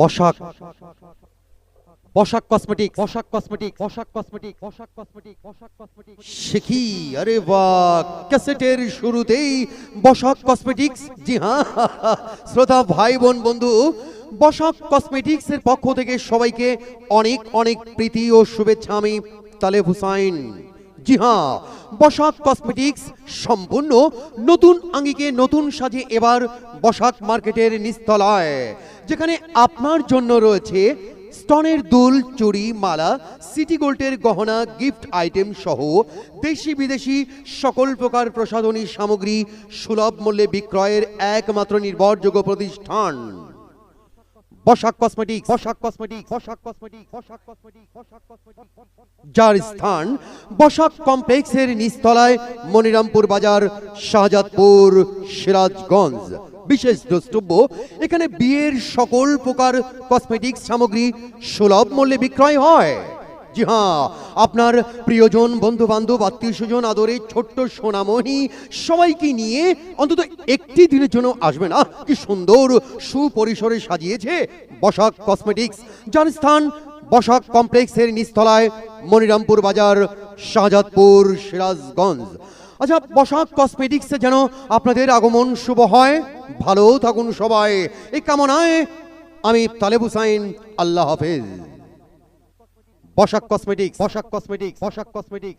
বসাক পোশাক কসমেটিক পোশাক কসমেটিক পোশাক কসমেটিক পোশাক কসমেটিক পোশাক কসমেটিক শিখি আরে বাহ ক্যাসেটের শুরুতেই বসাক কসমেটিক্স। জি হ্যাঁ শ্রোতা ভাই বোন বন্ধু, বসাক কসমেটিক্স এর পক্ষ থেকে সবাইকে অনেক অনেক প্রীতি ও শুভেচ্ছা। আমি তালেব হুসাইন। জি হ্যাঁ, বসাক কসমেটিক্স সম্পূর্ণ নতুন আঙ্গিকে নতুন সাজে এবার বসাক মার্কেটের নিচতলায়, যেখানে আপনার জন্য রয়েছে স্টোনের দুল, চুড়ি, মালা, সিটি গোল্ডের গহনা, গিফট আইটেম সহ দেশি বিদেশি সকল প্রকার প্রসাধনী সামগ্রী সুলভ মূল্যে বিক্রয়ের একমাত্র নির্ভরযোগ্য প্রতিষ্ঠান Basak cosmetics. Basak cosmetics Basak cosmetics Basak cosmetics Basak cosmetics, যার স্থান বসাক কমপ্লেক্সের নিচতলায়, মনিরামপুর বাজার, শাহজাদপুর, সিরাজগঞ্জ। বিশেষ দ্রষ্টব্য, এখানে বিয়ের সকল প্রকার কসমেটিক্স সামগ্রী সুলভ মূল্যে বিক্রয় হয়। জি হ্যাঁ, আপনার প্রিয়জন, বন্ধু বান্ধব, আত্মীয় স্বজন, আদরে ছোট্ট সোনামণি সবাইকে নিয়ে অন্তত একটি দিনের জন্য আসবেন। কি সুন্দর সুপরিসরে সাজিয়েছে বসাক কসমেটিক্স, যার স্থান বসাক কমপ্লেক্সের নিচতলায়, মনিরামপুর বাজার, শাহজাদপুর, সিরাজগঞ্জ। আচ্ছা, বসাক কসমেটিক্সে যেন আপনাদের আগমন শুভ হয়, ভালো থাকুন সবাই, এই কামনায় আমি তালেব হুসাইন। আল্লাহ হাফেজ। Basak cosmetics Basak cosmetics Basak cosmetics.